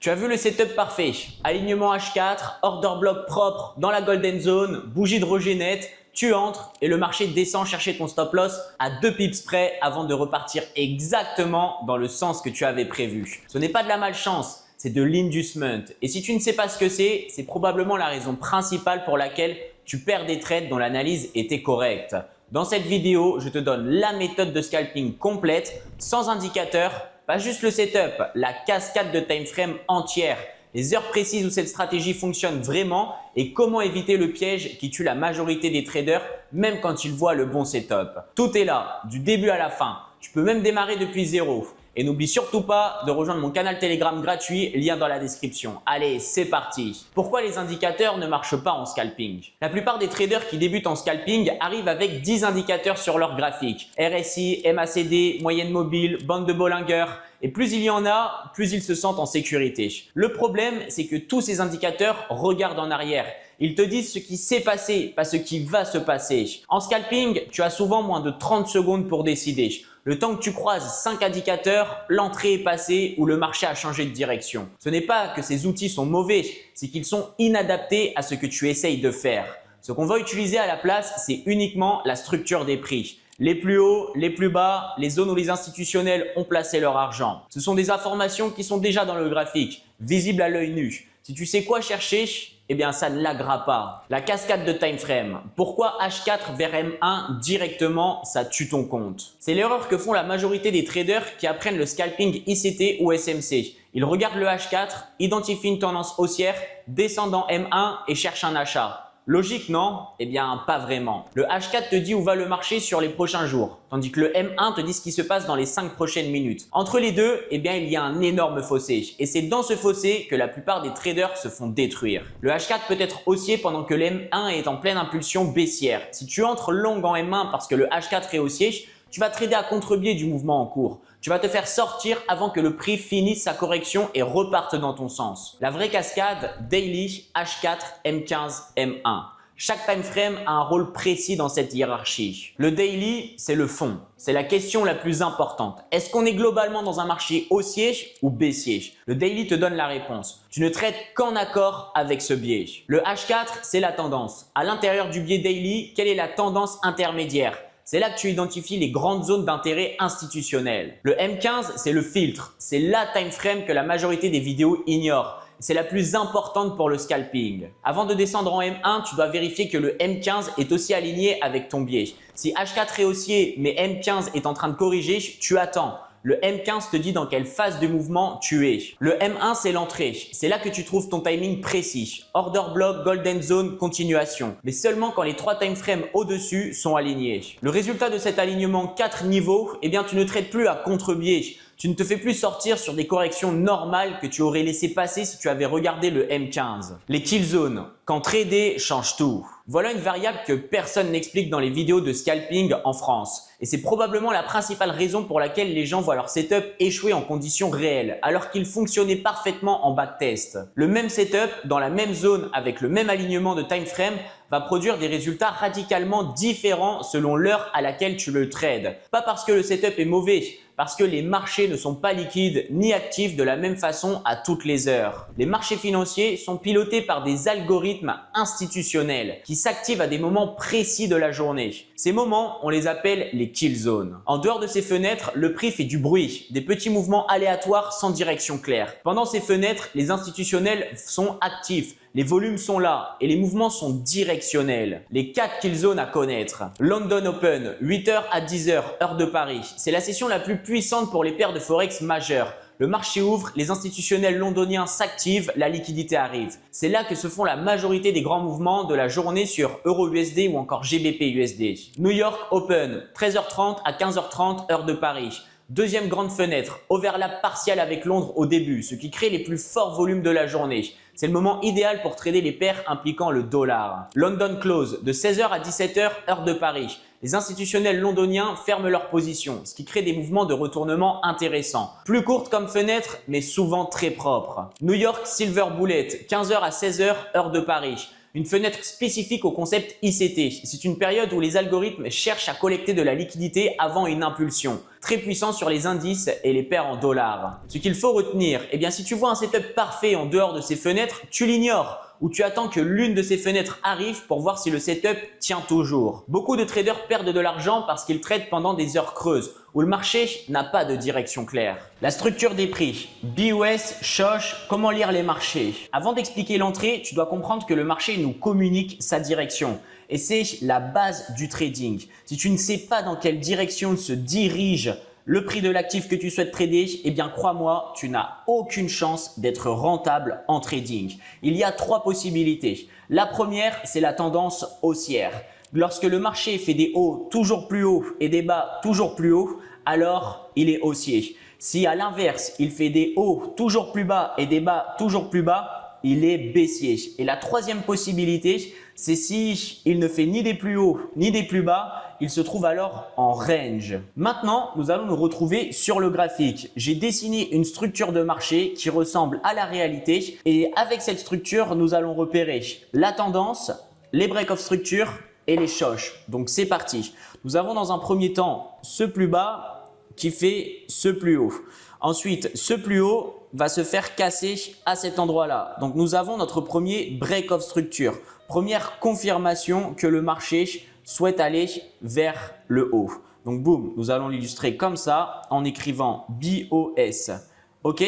Tu as vu le setup parfait, alignement H4, order block propre dans la golden zone, bougie de rejet net, tu entres et le marché descend chercher ton stop loss à 2 pips près avant de repartir exactement dans le sens que tu avais prévu. Ce n'est pas de la malchance, c'est de l'inducement. Et si tu ne sais pas ce que c'est probablement la raison principale pour laquelle tu perds des trades dont l'analyse était correcte. Dans cette vidéo, je te donne la méthode de scalping complète, sans indicateur, pas juste le setup, la cascade de time frame entière, les heures précises où cette stratégie fonctionne vraiment et comment éviter le piège qui tue la majorité des traders même quand ils voient le bon setup. Tout est là, du début à la fin. Tu peux même démarrer depuis zéro. Et n'oublie surtout pas de rejoindre mon canal Telegram gratuit, lien dans la description. Allez, c'est parti! Pourquoi les indicateurs ne marchent pas en scalping? La plupart des traders qui débutent en scalping arrivent avec 10 indicateurs sur leur graphique. RSI, MACD, moyenne mobile, bande de Bollinger. Et plus il y en a, plus ils se sentent en sécurité. Le problème, c'est que tous ces indicateurs regardent en arrière. Ils te disent ce qui s'est passé, pas ce qui va se passer. En scalping, tu as souvent moins de 30 secondes pour décider. Le temps que tu croises 5 indicateurs, l'entrée est passée ou le marché a changé de direction. Ce n'est pas que ces outils sont mauvais, c'est qu'ils sont inadaptés à ce que tu essayes de faire. Ce qu'on va utiliser à la place, c'est uniquement la structure des prix. Les plus hauts, les plus bas, les zones où les institutionnels ont placé leur argent. Ce sont des informations qui sont déjà dans le graphique, visibles à l'œil nu. Si tu sais quoi chercher, eh bien ça ne laggera pas. La cascade de time frame. Pourquoi H4 vers M1 directement, ça tue ton compte? C'est l'erreur que font la majorité des traders qui apprennent le scalping ICT ou SMC. Ils regardent le H4, identifient une tendance haussière, descendent en M1 et cherchent un achat. Logique, non? Eh bien, pas vraiment. Le H4 te dit où va le marché sur les prochains jours, tandis que le M1 te dit ce qui se passe dans les 5 prochaines minutes. Entre les deux, eh bien, il y a un énorme fossé. Et c'est dans ce fossé que la plupart des traders se font détruire. Le H4 peut être haussier pendant que le M1 est en pleine impulsion baissière. Si tu entres long en M1 parce que le H4 est haussier, tu vas trader à contre-biais du mouvement en cours. Tu vas te faire sortir avant que le prix finisse sa correction et reparte dans ton sens. La vraie cascade, daily, H4, M15, M1. Chaque time frame a un rôle précis dans cette hiérarchie. Le daily, c'est le fond. C'est la question la plus importante. Est-ce qu'on est globalement dans un marché haussier ou baissier? Le daily te donne la réponse. Tu ne traites qu'en accord avec ce biais. Le H4, c'est la tendance. À l'intérieur du biais daily, quelle est la tendance intermédiaire? C'est là que tu identifies les grandes zones d'intérêt institutionnel. Le M15, c'est le filtre. C'est la time frame que la majorité des vidéos ignorent. C'est la plus importante pour le scalping. Avant de descendre en M1, tu dois vérifier que le M15 est aussi aligné avec ton biais. Si H4 est haussier mais M15 est en train de corriger, tu attends. Le M15 te dit dans quelle phase de mouvement tu es. Le M1, c'est l'entrée. C'est là que tu trouves ton timing précis. Order block, golden zone, continuation. Mais seulement quand les 3 time frames au-dessus sont alignés. Le résultat de cet alignement 4 niveaux, eh bien, tu ne traites plus à contre-biais. Tu ne te fais plus sortir sur des corrections normales que tu aurais laissé passer si tu avais regardé le M15. Les kill zones. Quand trader change tout. Voilà une variable que personne n'explique dans les vidéos de scalping en France. Et c'est probablement la principale raison pour laquelle les gens voient leur setup échouer en conditions réelles, alors qu'il fonctionnait parfaitement en backtest. Le même setup, dans la même zone avec le même alignement de time frame, va produire des résultats radicalement différents selon l'heure à laquelle tu le trades. Pas parce que le setup est mauvais, parce que les marchés ne sont pas liquides ni actifs de la même façon à toutes les heures. Les marchés financiers sont pilotés par des algorithmes institutionnels qui s'activent à des moments précis de la journée. Ces moments, on les appelle les kill zones. En dehors de ces fenêtres, le prix fait du bruit, des petits mouvements aléatoires sans direction claire. Pendant ces fenêtres, les institutionnels sont actifs. Les volumes sont là et les mouvements sont directionnels. Les 4 kill zones à connaître. London Open, 8h à 10h, heure de Paris. C'est la session la plus puissante pour les paires de Forex majeures. Le marché ouvre, les institutionnels londoniens s'activent, la liquidité arrive. C'est là que se font la majorité des grands mouvements de la journée sur Euro-USD ou encore GBP-USD. New York Open, 13h30 à 15h30, heure de Paris. Deuxième grande fenêtre, overlap partiel avec Londres au début, ce qui crée les plus forts volumes de la journée. C'est le moment idéal pour trader les paires impliquant le dollar. London Close, de 16h à 17h, heure de Paris. Les institutionnels londoniens ferment leur position, ce qui crée des mouvements de retournement intéressants. Plus courtes comme fenêtre, mais souvent très propres. New York Silver Bullet, 15h à 16h, heure de Paris. Une fenêtre spécifique au concept ICT. C'est une période où les algorithmes cherchent à collecter de la liquidité avant une impulsion. Très puissant sur les indices et les paires en dollars. Ce qu'il faut retenir, eh bien si tu vois un setup parfait en dehors de ces fenêtres, tu l'ignores ou tu attends que l'une de ces fenêtres arrive pour voir si le setup tient toujours. Beaucoup de traders perdent de l'argent parce qu'ils tradent pendant des heures creuses où le marché n'a pas de direction claire. La structure des prix, BOS, Shosh, comment lire les marchés. Avant d'expliquer l'entrée, tu dois comprendre que le marché nous communique sa direction. Et c'est la base du trading. Si tu ne sais pas dans quelle direction se dirige le prix de l'actif que tu souhaites trader, eh bien crois-moi, tu n'as aucune chance d'être rentable en trading. Il y a 3 possibilités. La première, c'est la tendance haussière. Lorsque le marché fait des hauts toujours plus hauts et des bas toujours plus hauts, alors il est haussier. Si à l'inverse, il fait des hauts toujours plus bas et des bas toujours plus bas, il est baissier. Et la troisième possibilité, c'est si il ne fait ni des plus hauts ni des plus bas, il se trouve alors en range. Maintenant, nous allons nous retrouver sur le graphique. J'ai dessiné une structure de marché qui ressemble à la réalité et avec cette structure, nous allons repérer la tendance, les break-off structures et les shosh. Donc c'est parti. Nous avons dans un premier temps ce plus bas qui fait ce plus haut. Ensuite, ce plus haut va se faire casser à cet endroit-là. Donc nous avons notre premier break-off structure. Première confirmation que le marché souhaite aller vers le haut. Donc boum, nous allons l'illustrer comme ça en écrivant BOS. Ok,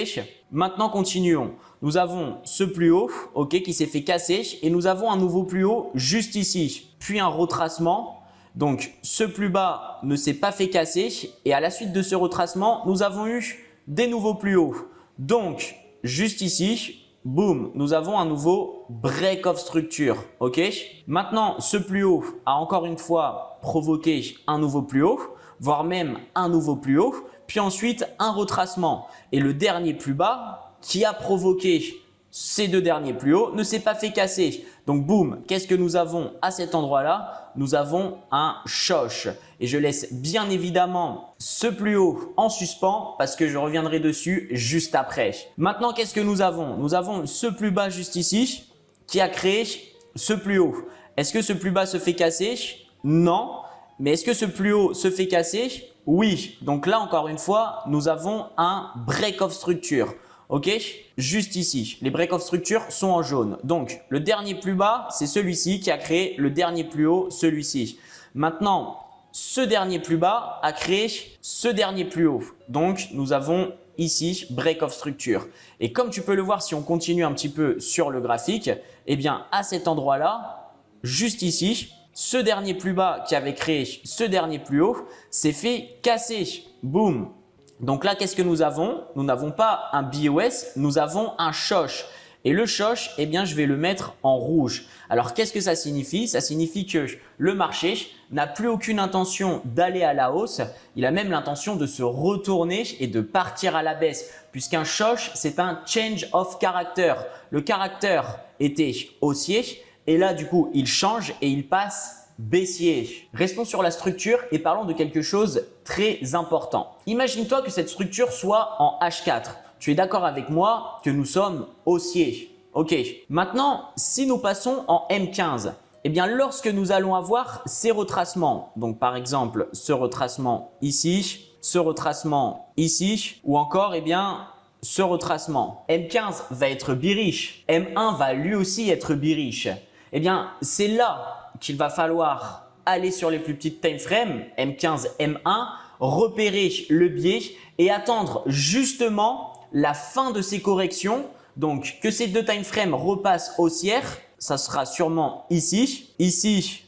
maintenant continuons. Nous avons ce plus haut, ok, qui s'est fait casser et nous avons un nouveau plus haut juste ici, puis un retracement. Donc ce plus bas ne s'est pas fait casser et à la suite de ce retracement, nous avons eu des nouveaux plus hauts. Donc juste ici, boum, nous avons un nouveau break-off structure. Ok. Maintenant, ce plus haut a encore une fois provoqué un nouveau plus haut, voire même un nouveau plus haut, puis ensuite un retracement. Et le dernier plus bas qui a provoqué ces 2 derniers plus hauts ne s'est pas fait casser. Donc boum, qu'est-ce que nous avons à cet endroit-là? Nous avons un shosh. Et je laisse bien évidemment ce plus haut en suspens parce que je reviendrai dessus juste après. Maintenant, qu'est-ce que nous avons? Nous avons ce plus bas juste ici qui a créé ce plus haut. Est-ce que ce plus bas se fait casser? Non. Mais est-ce que ce plus haut se fait casser? Oui. Donc là, encore une fois, nous avons un break-off structure. Ok, juste ici, les break-off structures sont en jaune. Donc, le dernier plus bas, c'est celui-ci qui a créé le dernier plus haut, celui-ci. Maintenant, ce dernier plus bas a créé ce dernier plus haut. Donc, nous avons ici break-off structure. Et comme tu peux le voir, si on continue un petit peu sur le graphique, eh bien, à cet endroit-là, juste ici, ce dernier plus bas qui avait créé ce dernier plus haut s'est fait casser. Boum! Donc là, qu'est-ce que nous avons? Nous n'avons pas un BOS, nous avons un shosh. Et le shosh, eh bien, je vais le mettre en rouge. Alors, qu'est-ce que ça signifie? Ça signifie que le marché n'a plus aucune intention d'aller à la hausse. Il a même l'intention de se retourner et de partir à la baisse. Puisqu'un shosh, c'est un change of character. Le caractère était haussier et là, du coup, il change et il passe baissier. Restons sur la structure et parlons de quelque chose très important. Imagine-toi que cette structure soit en H4. Tu es d'accord avec moi que nous sommes haussiers. Ok. Maintenant, si nous passons en M15, eh bien lorsque nous allons avoir ces retracements, donc par exemple ce retracement ici, ce retracement ici ou encore eh bien ce retracement, M15 va être bearish, M1 va lui aussi être bearish. Eh bien c'est là qu'il va falloir aller sur les plus petites time frames, M15, M1, repérer le biais et attendre justement la fin de ces corrections. Donc, que ces 2 time frames repassent haussière, ça sera sûrement ici, ici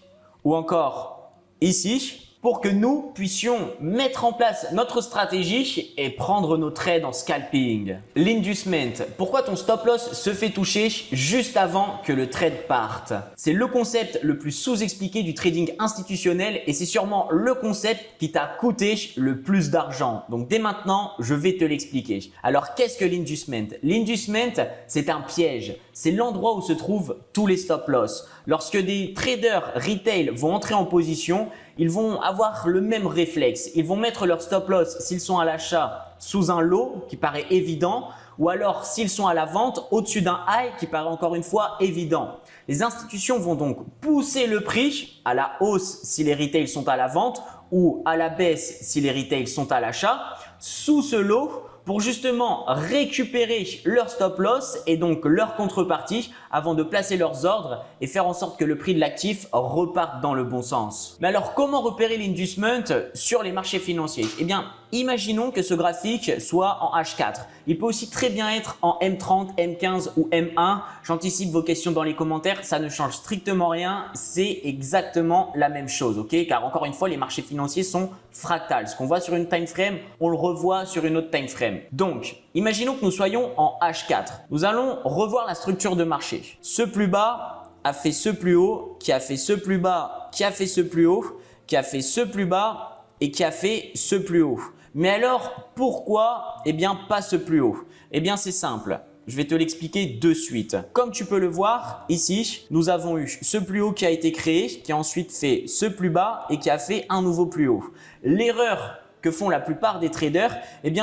ou encore ici pour que nous puissions mettre en place notre stratégie et prendre nos trades en scalping. L'inducement. Pourquoi ton stop loss se fait toucher juste avant que le trade parte? C'est le concept le plus sous-expliqué du trading institutionnel et c'est sûrement le concept qui t'a coûté le plus d'argent. Donc dès maintenant, je vais te l'expliquer. Alors qu'est-ce que l'inducement? L'inducement, c'est un piège. C'est l'endroit où se trouvent tous les stop loss. Lorsque des traders retail vont entrer en position, ils vont avoir le même réflexe. Ils vont mettre leur stop loss s'ils sont à l'achat sous un low qui paraît évident ou alors s'ils sont à la vente au-dessus d'un high qui paraît encore une fois évident. Les institutions vont donc pousser le prix à la hausse si les retails sont à la vente ou à la baisse si les retails sont à l'achat sous ce low pour justement récupérer leur stop loss et donc leur contrepartie avant de placer leurs ordres et faire en sorte que le prix de l'actif reparte dans le bon sens. Mais alors comment repérer l'inducement sur les marchés financiers? Eh bien, imaginons que ce graphique soit en H4. Il peut aussi très bien être en M30, M15 ou M1. J'anticipe vos questions dans les commentaires, ça ne change strictement rien, c'est exactement la même chose, ok? Car encore une fois, les marchés financiers sont fractales. Ce qu'on voit sur une time frame, on le revoit sur une autre time frame. Donc, imaginons que nous soyons en H4. Nous allons revoir la structure de marché. Ce plus bas a fait ce plus haut, qui a fait ce plus bas, qui a fait ce plus haut, qui a fait ce plus bas et qui a fait ce plus haut. Mais alors, pourquoi pas ce plus haut? Eh bien, c'est simple. Je vais te l'expliquer de suite. Comme tu peux le voir ici, nous avons eu ce plus haut qui a été créé, qui a ensuite fait ce plus bas et qui a fait un nouveau plus haut. L'erreur que font la plupart des traders,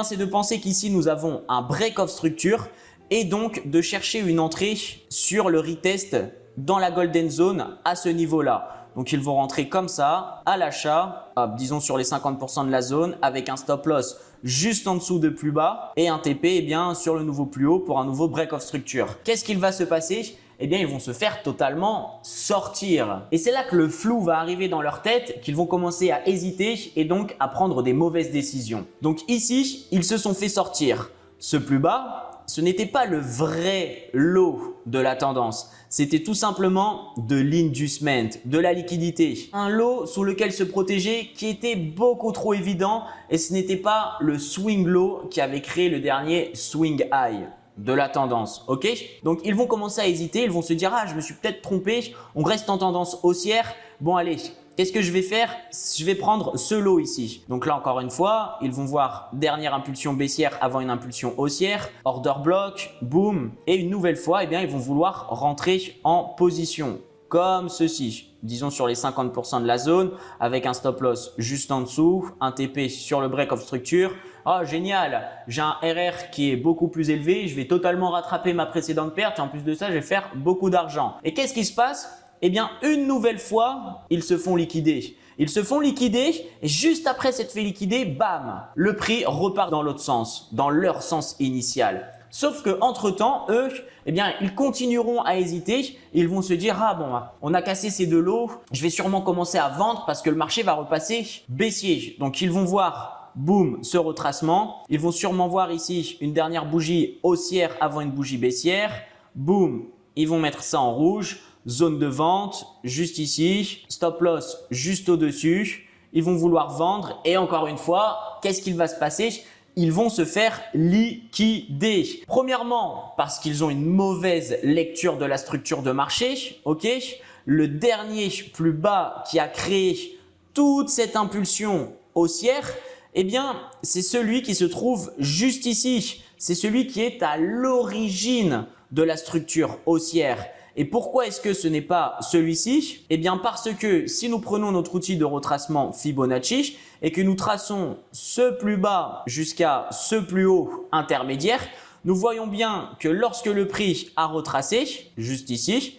c'est de penser qu'ici nous avons un break-off structure et donc de chercher une entrée sur le retest dans la golden zone à ce niveau-là. Donc, ils vont rentrer comme ça à l'achat, disons sur les 50% de la zone avec un stop loss juste en dessous de plus bas et un TP sur le nouveau plus haut pour un nouveau break-off structure. Qu'est-ce qu'il va se passer? Ils vont se faire totalement sortir. Et c'est là que le flou va arriver dans leur tête, qu'ils vont commencer à hésiter et donc à prendre des mauvaises décisions. Donc ici, ils se sont fait sortir. Ce plus bas, ce n'était pas le vrai lot de la tendance. C'était tout simplement de l'inducement, de la liquidité. Un lot sous lequel se protéger qui était beaucoup trop évident et ce n'était pas le swing low qui avait créé le dernier swing high de la tendance, ok? Donc, ils vont commencer à hésiter, ils vont se dire « Ah, je me suis peut-être trompé, on reste en tendance haussière. Bon, allez, qu'est-ce que je vais faire? Je vais prendre ce lot ici. » Donc là, encore une fois, ils vont voir dernière impulsion baissière avant une impulsion haussière, order block, boom. Et une nouvelle fois, ils vont vouloir rentrer en position comme ceci. Disons sur les 50% de la zone avec un stop loss juste en dessous, un TP sur le break of structure. Oh génial, j'ai un RR qui est beaucoup plus élevé, je vais totalement rattraper ma précédente perte et en plus de ça, je vais faire beaucoup d'argent. Et qu'est-ce qui se passe? Une nouvelle fois, ils se font liquider. Ils se font liquider et juste après s'être fait liquider, bam, le prix repart dans l'autre sens, dans leur sens initial. Sauf qu'entre-temps, eux, ils continueront à hésiter. Ils vont se dire « Ah bon, on a cassé ces deux lots, je vais sûrement commencer à vendre parce que le marché va repasser baissier. » Donc, ils vont voir, boum, ce retracement. Ils vont sûrement voir ici une dernière bougie haussière avant une bougie baissière. Boum, ils vont mettre ça en rouge. Zone de vente, juste ici. Stop loss, juste au-dessus. Ils vont vouloir vendre et encore une fois, qu'est-ce qu'il va se passer? Ils vont se faire liquider. Premièrement, parce qu'ils ont une mauvaise lecture de la structure de marché. Ok, le dernier plus bas qui a créé toute cette impulsion haussière, c'est celui qui se trouve juste ici. C'est celui qui est à l'origine de la structure haussière. Et pourquoi est-ce que ce n'est pas celui-ci? Parce que si nous prenons notre outil de retracement Fibonacci et que nous traçons ce plus bas jusqu'à ce plus haut intermédiaire, nous voyons bien que lorsque le prix a retracé, juste ici,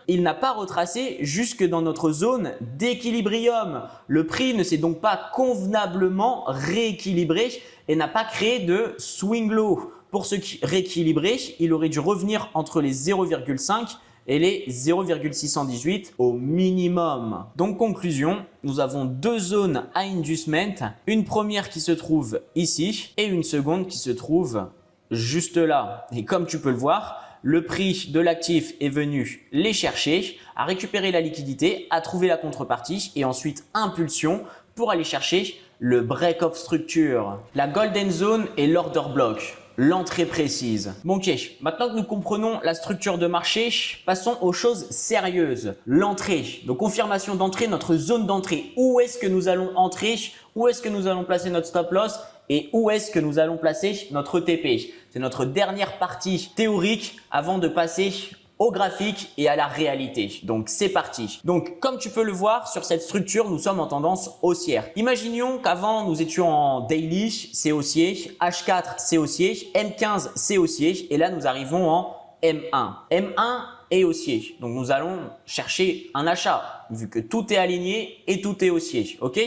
il n'a pas retracé jusque dans notre zone d'équilibrium. Le prix ne s'est donc pas convenablement rééquilibré et n'a pas créé de swing low. Pour se rééquilibrer, il aurait dû revenir entre les 0,5 et les 0,618 au minimum. Donc, conclusion, nous avons deux zones à inducement. Une première qui se trouve ici et une seconde qui se trouve juste là. Et comme tu peux le voir, le prix de l'actif est venu les chercher, a récupéré la liquidité, a trouvé la contrepartie et ensuite impulsion pour aller chercher le break-off structure. La golden zone et l'order block. L'entrée précise. Bon, ok, maintenant que nous comprenons la structure de marché, passons aux choses sérieuses. L'entrée, donc confirmation d'entrée, notre zone d'entrée. Où est-ce que nous allons entrer? Où est-ce que nous allons placer notre stop loss? Et où est-ce que nous allons placer notre TP? C'est notre dernière partie théorique avant de passer au graphique et à la réalité. Donc, c'est parti. Donc, comme tu peux le voir sur cette structure, nous sommes en tendance haussière. Imaginons qu'avant, nous étions en daily, c'est haussier, H4, c'est haussier, M15, c'est haussier et là, nous arrivons en M1. M1 est haussier. Donc, nous allons chercher un achat vu que tout est aligné et tout est haussier. OK?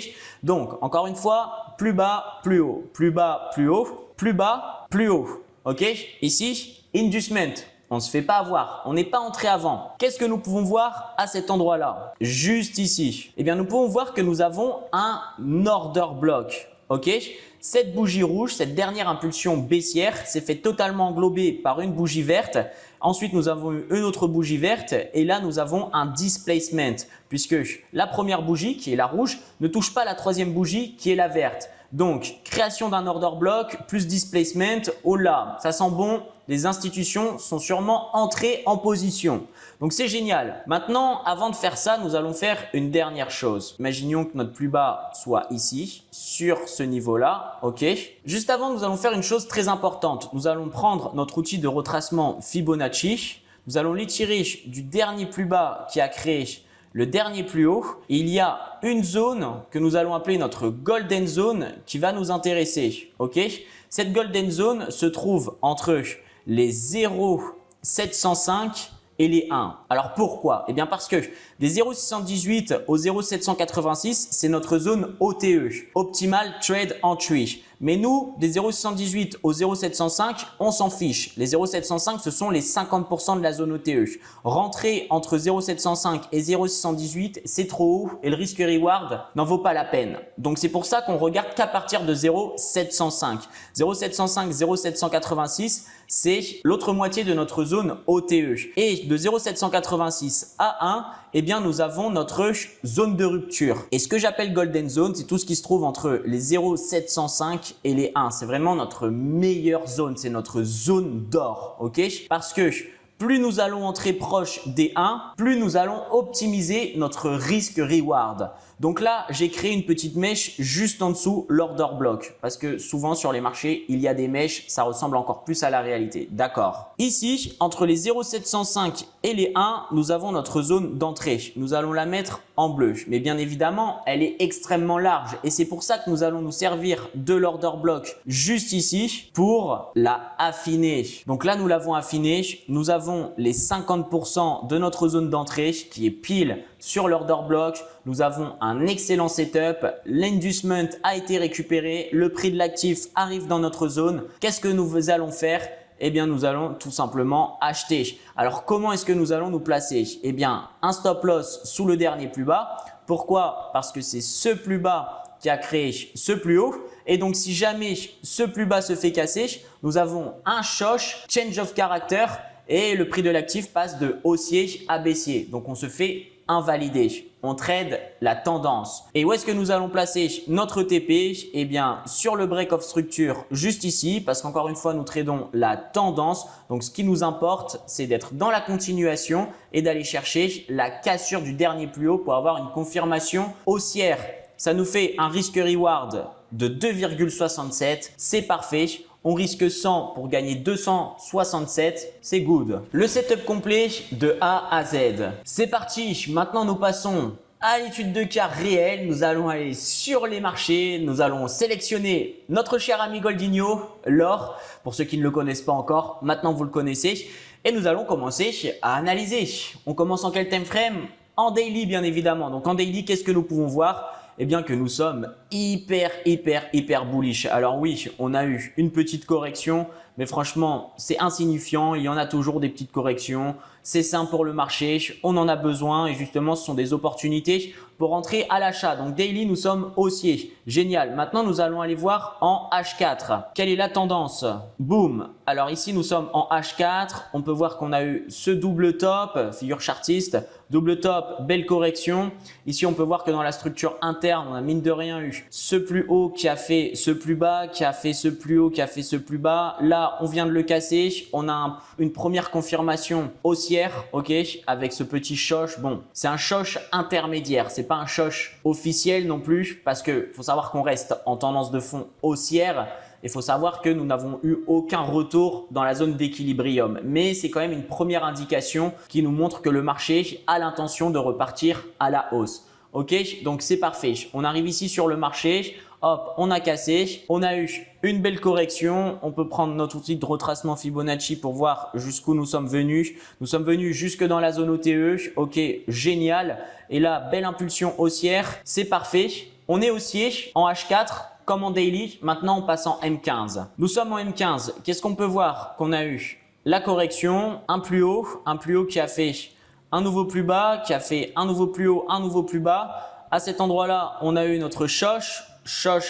Donc, encore une fois, plus bas, plus haut, plus bas, plus haut, plus bas, plus haut. OK? Ici, inducement. On ne se fait pas avoir. On n'est pas entré avant. Qu'est-ce que nous pouvons voir à cet endroit-là? Juste ici. Eh bien, nous pouvons voir que nous avons un order block. OK? Cette bougie rouge, cette dernière impulsion baissière s'est fait totalement englober par une bougie verte. Ensuite, nous avons eu une autre bougie verte et là, nous avons un displacement puisque la première bougie qui est la rouge ne touche pas la troisième bougie qui est la verte. Donc, création d'un order block plus displacement. Oh là, ça sent bon. Les institutions sont sûrement entrées en position. Donc, c'est génial. Maintenant, avant de faire ça, nous allons faire une dernière chose. Imaginons que notre plus bas soit ici, sur ce niveau-là. OK. Juste avant, nous allons faire une chose très importante. Nous allons prendre notre outil de retracement Fibonacci. Nous allons l'étirer du dernier plus bas qui a créé le dernier plus haut. Il y a une zone que nous allons appeler notre golden zone qui va nous intéresser. OK. Cette golden zone se trouve entre les 0,705 et les 1. Alors pourquoi? Eh bien parce que des 0,618 au 0,786, c'est notre zone OTE, Optimal Trade Entry. Mais nous, des 0,618 au 0,705, on s'en fiche. Les 0,705, ce sont les 50% de la zone OTE. Rentrer entre 0,705 et 0,618, c'est trop haut et le risque-reward n'en vaut pas la peine. Donc, c'est pour ça qu'on regarde qu'à partir de 0,705. 0,705, 0,786, c'est l'autre moitié de notre zone OTE. Et de 0,786 à 1, eh bien, nous avons notre zone de rupture. Et ce que j'appelle Golden Zone, c'est tout ce qui se trouve entre les 0,705 et les 1. C'est vraiment notre meilleure zone, c'est notre zone d'or. OK? Parce que plus nous allons entrer proche des 1, plus nous allons optimiser notre risque-reward. Donc là, j'ai créé une petite mèche juste en dessous l'order block parce que souvent sur les marchés, il y a des mèches, ça ressemble encore plus à la réalité. D'accord. Ici, entre les 0,705 et les 1, nous avons notre zone d'entrée. Nous allons la mettre en bleu. Mais bien évidemment, elle est extrêmement large et c'est pour ça que nous allons nous servir de l'order block juste ici pour la affiner. Donc là, nous l'avons affinée. Nous avons les 50% de notre zone d'entrée qui est pile sur l'order block. Nous avons un excellent setup. L'inducement a été récupéré. Le prix de l'actif arrive dans notre zone. Qu'est-ce que nous allons faire? Eh bien, nous allons tout simplement acheter. Alors, comment est-ce que nous allons nous placer? Eh bien, un stop loss sous le dernier plus bas. Pourquoi? Parce que c'est ce plus bas qui a créé ce plus haut. Et donc, si jamais ce plus bas se fait casser, nous avons un choc, change of character et le prix de l'actif passe de haussier à baissier. Donc, on se fait invalider. On trade la tendance. Et où est-ce que nous allons placer notre TP? Eh bien, sur le break of structure juste ici parce qu'encore une fois, nous tradons la tendance. Donc, ce qui nous importe, c'est d'être dans la continuation et d'aller chercher la cassure du dernier plus haut pour avoir une confirmation haussière. Ça nous fait un risque-reward de 2,67. C'est parfait. On risque 100 pour gagner 267, c'est good. Le setup complet de A à Z. C'est parti, maintenant nous passons à l'étude de cas réelle. Nous allons aller sur les marchés, nous allons sélectionner notre cher ami Goldinho, l'or. Pour ceux qui ne le connaissent pas encore, maintenant vous le connaissez. Et nous allons commencer à analyser. On commence en quel time frame? En daily bien évidemment. Donc en daily, qu'est-ce que nous pouvons voir? Eh bien que nous sommes hyper bullish. Alors oui, on a eu une petite correction, mais franchement, c'est insignifiant. Il y en a toujours des petites corrections. C'est simple pour le marché, on en a besoin et justement, ce sont des opportunités pour rentrer à l'achat. Donc, daily, nous sommes haussiers. Génial. Maintenant, nous allons aller voir en H4. Quelle est la tendance? Boom. Alors ici, nous sommes en H4. On peut voir qu'on a eu ce double top, figure chartiste, double top, belle correction. Ici, on peut voir que dans la structure interne, on a mine de rien eu ce plus haut qui a fait ce plus bas, qui a fait ce plus haut, qui a fait ce plus bas. Là, on vient de le casser. On a une première confirmation haussière. Ok, avec ce petit choc. Bon, c'est un choc intermédiaire, c'est pas un choc officiel non plus parce que faut savoir qu'on reste en tendance de fond haussière Il faut savoir que nous n'avons eu aucun retour dans la zone d'équilibrium. Mais c'est quand même une première indication qui nous montre que le marché a l'intention de repartir à la hausse. Ok, donc c'est parfait. On arrive ici sur le marché. Hop, on a cassé. On a eu une belle correction. On peut prendre notre outil de retracement Fibonacci pour voir jusqu'où nous sommes venus. Nous sommes venus jusque dans la zone OTE. Ok, génial. Et là, belle impulsion haussière. C'est parfait. On est haussier en H4 comme en daily. Maintenant, on passe en M15. Nous sommes en M15. Qu'est-ce qu'on peut voir? Qu'on a eu la correction, un plus haut qui a fait un nouveau plus bas, qui a fait un nouveau plus haut, un nouveau plus bas. À cet endroit-là, on a eu notre choche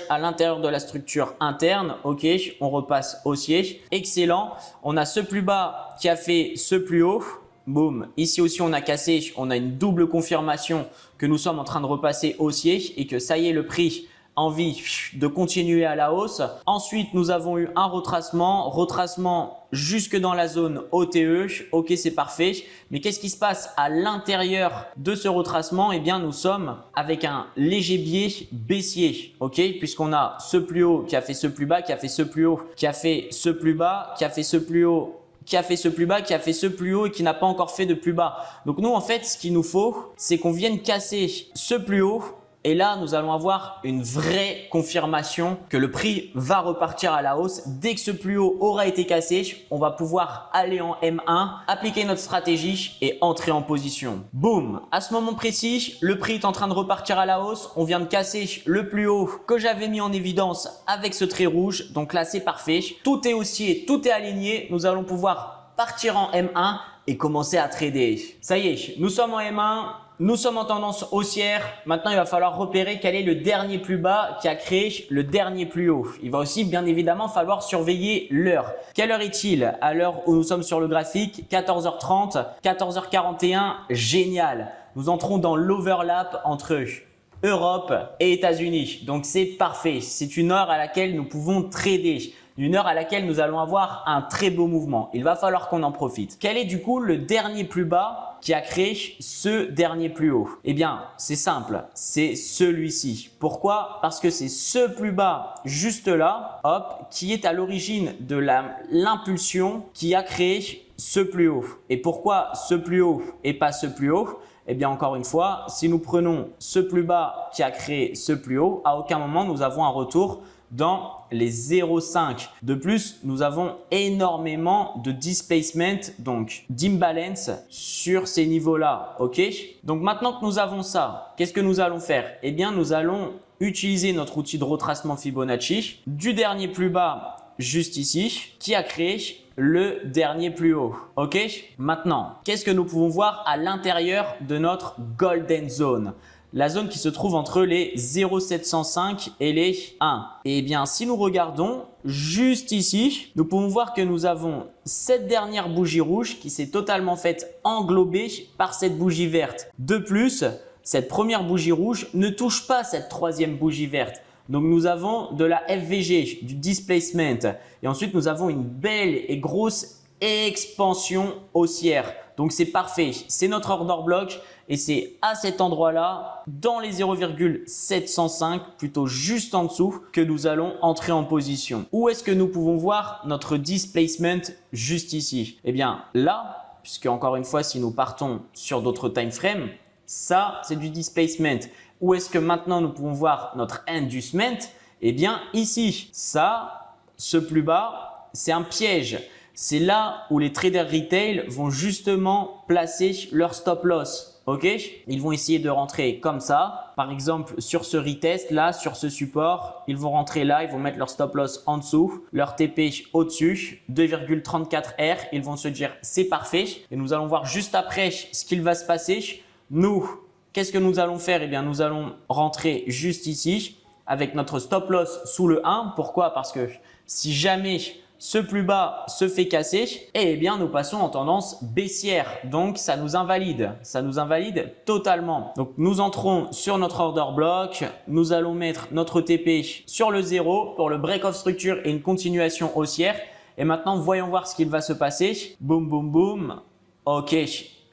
à l'intérieur de la structure interne. Ok, on repasse haussier. Excellent. On a ce plus bas qui a fait ce plus haut. Boum. Ici aussi, on a cassé. On a une double confirmation que nous sommes en train de repasser haussier et que ça y est, le prix envie de continuer à la hausse. Ensuite, nous avons eu un retracement jusque dans la zone OTE. Ok, c'est parfait. Mais qu'est-ce qui se passe à l'intérieur de ce retracement? Eh bien, nous sommes avec un léger biais baissier. Ok, puisqu'on a ce plus haut qui a fait ce plus bas, qui a fait ce plus haut, qui a fait ce plus bas, qui a fait ce plus haut, qui a fait ce plus bas, qui a fait ce plus haut et qui n'a pas encore fait de plus bas. Donc nous, en fait, ce qu'il nous faut, c'est qu'on vienne casser ce plus haut. Et là, nous allons avoir une vraie confirmation que le prix va repartir à la hausse. Dès que ce plus haut aura été cassé, on va pouvoir aller en M1, appliquer notre stratégie et entrer en position. Boum! À ce moment précis, le prix est en train de repartir à la hausse. On vient de casser le plus haut que j'avais mis en évidence avec ce trait rouge. Donc là, c'est parfait. Tout est haussier, tout est aligné. Nous allons pouvoir partir en M1 et commencer à trader. Ça y est, nous sommes en M1. Nous sommes en tendance haussière. Maintenant, il va falloir repérer quel est le dernier plus bas qui a créé le dernier plus haut. Il va aussi bien évidemment falloir surveiller l'heure. Quelle heure est-il? À l'heure où nous sommes sur le graphique, 14h30, 14h41, génial. Nous entrons dans l'overlap entre Europe et États-Unis. Donc, c'est parfait. C'est une heure à laquelle nous pouvons trader. Une heure à laquelle nous allons avoir un très beau mouvement. Il va falloir qu'on en profite. Quel est du coup le dernier plus bas qui a créé ce dernier plus haut? Eh bien, c'est simple, c'est celui-ci. Pourquoi? Parce que c'est ce plus bas juste là, hop, qui est à l'origine de l'impulsion qui a créé ce plus haut. Et pourquoi ce plus haut et pas ce plus haut? Eh bien, encore une fois, si nous prenons ce plus bas qui a créé ce plus haut, à aucun moment nous avons un retour dans les 0,5. De plus, nous avons énormément de displacement, donc d'imbalance sur ces niveaux-là. Ok? Donc maintenant que nous avons ça, qu'est-ce que nous allons faire? Eh bien, nous allons utiliser notre outil de retracement Fibonacci du dernier plus bas juste ici qui a créé le dernier plus haut. Ok? Maintenant, qu'est-ce que nous pouvons voir à l'intérieur de notre Golden Zone? La zone qui se trouve entre les 0,705 et les 1. Et bien, si nous regardons juste ici, nous pouvons voir que nous avons cette dernière bougie rouge qui s'est totalement faite englober par cette bougie verte. De plus, cette première bougie rouge ne touche pas cette troisième bougie verte. Donc, nous avons de la FVG, du displacement. Et ensuite, nous avons une belle et grosse expansion haussière. Donc, c'est parfait. C'est notre order block. Et c'est à cet endroit-là, dans les 0,705, plutôt juste en dessous, que nous allons entrer en position. Où est-ce que nous pouvons voir notre displacement juste ici? Eh bien là, puisque encore une fois, si nous partons sur d'autres time frames, ça c'est du displacement. Où est-ce que maintenant nous pouvons voir notre inducement? Eh bien ici, ça, ce plus bas, c'est un piège. C'est là où les traders retail vont justement placer leur stop loss. Ok, ils vont essayer de rentrer comme ça. Par exemple, sur ce retest là, sur ce support, ils vont rentrer là, ils vont mettre leur stop loss en dessous, leur TP au-dessus, 2,34 R. Ils vont se dire c'est parfait. Et nous allons voir juste après ce qu'il va se passer. Nous, qu'est-ce que nous allons faire? Eh bien, nous allons rentrer juste ici avec notre stop loss sous le 1. Pourquoi? Parce que si jamais ce plus bas se fait casser, eh bien nous passons en tendance baissière. Donc ça nous invalide totalement. Donc nous entrons sur notre order block, nous allons mettre notre TP sur le 0 pour le break of structure et une continuation haussière. Et maintenant voyons voir ce qu'il va se passer. Boum boum boum. Ok,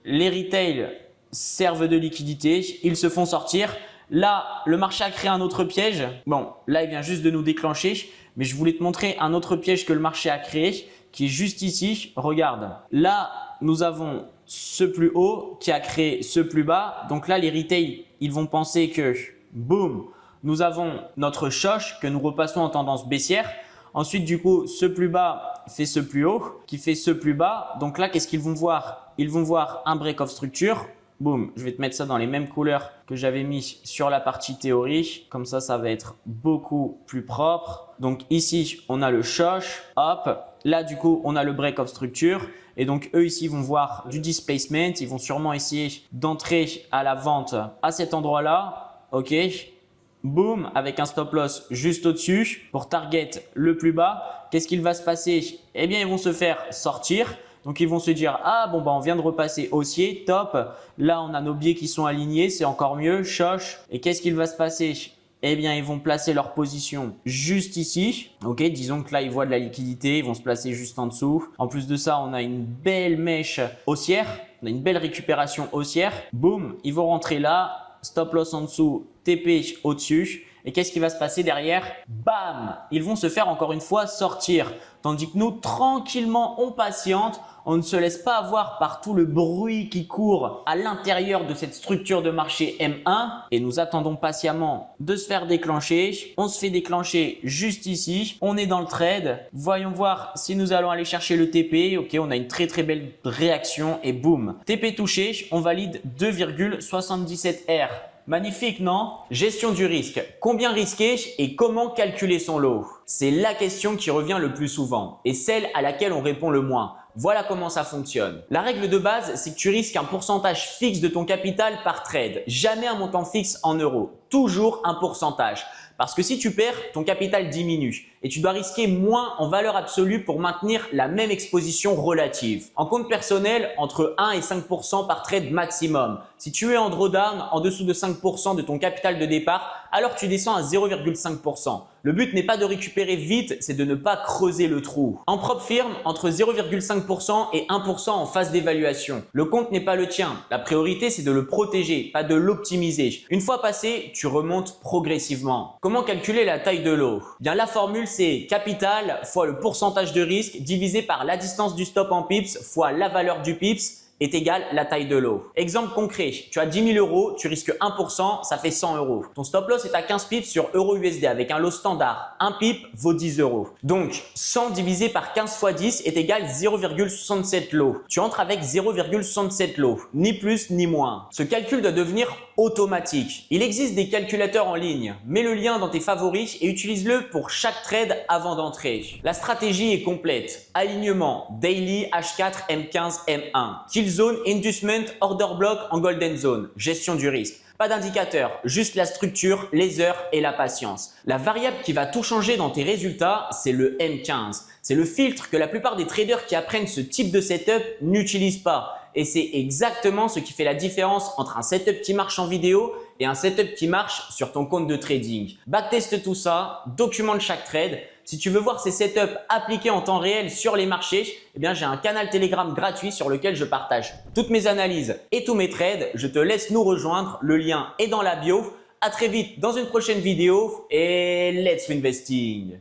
les retail servent de liquidité, ils se font sortir. Là, le marché a créé un autre piège. Bon, là, il vient juste de nous déclencher. mais je voulais te montrer un autre piège que le marché a créé qui est juste ici. Regarde, là, nous avons ce plus haut qui a créé ce plus bas. Donc là, les retail, ils vont penser que, boum, nous avons notre choche que nous repassons en tendance baissière. Ensuite, du coup, ce plus bas fait ce plus haut qui fait ce plus bas. Donc là, qu'est-ce qu'ils vont voir? Ils vont voir un break of structure. Boum, je vais te mettre ça dans les mêmes couleurs que j'avais mis sur la partie théorie. Comme ça va être beaucoup plus propre. Donc ici, on a le choche. Hop, là du coup, on a le break of structure. Et donc eux ici vont voir du displacement. Ils vont sûrement essayer d'entrer à la vente à cet endroit-là. Ok. Boum, avec un stop loss juste au-dessus pour target le plus bas. Qu'est-ce qu'il va se passer? Eh bien, ils vont se faire sortir. Donc, ils vont se dire « Ah, bon, bah, on vient de repasser haussier, top. Là, on a nos biais qui sont alignés, c'est encore mieux, choche. » Et qu'est-ce qu'il va se passer? Eh bien, ils vont placer leur position juste ici. Ok, disons que là, ils voient de la liquidité, ils vont se placer juste en dessous. En plus de ça, on a une belle mèche haussière. On a une belle récupération haussière. Boum, ils vont rentrer là. Stop loss en dessous, TP au-dessus. Et qu'est-ce qui va se passer derrière? Bam! Ils vont se faire encore une fois sortir. Tandis que nous, tranquillement, on patiente. On ne se laisse pas avoir par tout le bruit qui court à l'intérieur de cette structure de marché M1 et nous attendons patiemment de se faire déclencher. On se fait déclencher juste ici. On est dans le trade. Voyons voir si nous allons aller chercher le TP. Ok, on a une très belle réaction et boum. TP touché, on valide 2,77 R. Magnifique, non? Gestion du risque. Combien risquer et comment calculer son lot? C'est la question qui revient le plus souvent et celle à laquelle on répond le moins. Voilà comment ça fonctionne. La règle de base, c'est que tu risques un pourcentage fixe de ton capital par trade. Jamais un montant fixe en euros. Toujours un pourcentage. Parce que si tu perds, ton capital diminue et tu dois risquer moins en valeur absolue pour maintenir la même exposition relative. En compte personnel, entre 1 et 5% par trade maximum. Si tu es en drawdown en dessous de 5% de ton capital de départ, alors tu descends à 0,5%. Le but n'est pas de récupérer vite, c'est de ne pas creuser le trou. En propre firme, entre 0,5% et 1% en phase d'évaluation. Le compte n'est pas le tien. La priorité, c'est de le protéger, pas de l'optimiser. Une fois passé, tu remontes progressivement. Comment calculer la taille de lot? Bien, la formule, c'est capital fois le pourcentage de risque divisé par la distance du stop en pips fois la valeur du pips est égal la taille de lot. Exemple concret, tu as 10 000 euros, tu risques 1%, ça fait 100 euros. Ton stop loss est à 15 pips sur euro USD avec un lot standard. 1 pip vaut 10 euros. Donc, 100 divisé par 15 fois 10 est égal 0,67 lot. Tu entres avec 0,67 lot, ni plus ni moins. Ce calcul doit devenir automatique. Il existe des calculateurs en ligne. Mets le lien dans tes favoris et utilise-le pour chaque trade avant d'entrer. La stratégie est complète. Alignement, daily, H4, M15, M1. Kill zone, inducement, order block en golden zone. Gestion du risque. Pas d'indicateur, juste la structure, les heures et la patience. La variable qui va tout changer dans tes résultats, c'est le M15. C'est le filtre que la plupart des traders qui apprennent ce type de setup n'utilisent pas. Et c'est exactement ce qui fait la différence entre un setup qui marche en vidéo et un setup qui marche sur ton compte de trading. Backteste tout ça, documente chaque trade. Si tu veux voir ces setups appliqués en temps réel sur les marchés, eh bien j'ai un canal Telegram gratuit sur lequel je partage toutes mes analyses et tous mes trades. Je te laisse nous rejoindre, le lien est dans la bio. À très vite dans une prochaine vidéo et let's investing!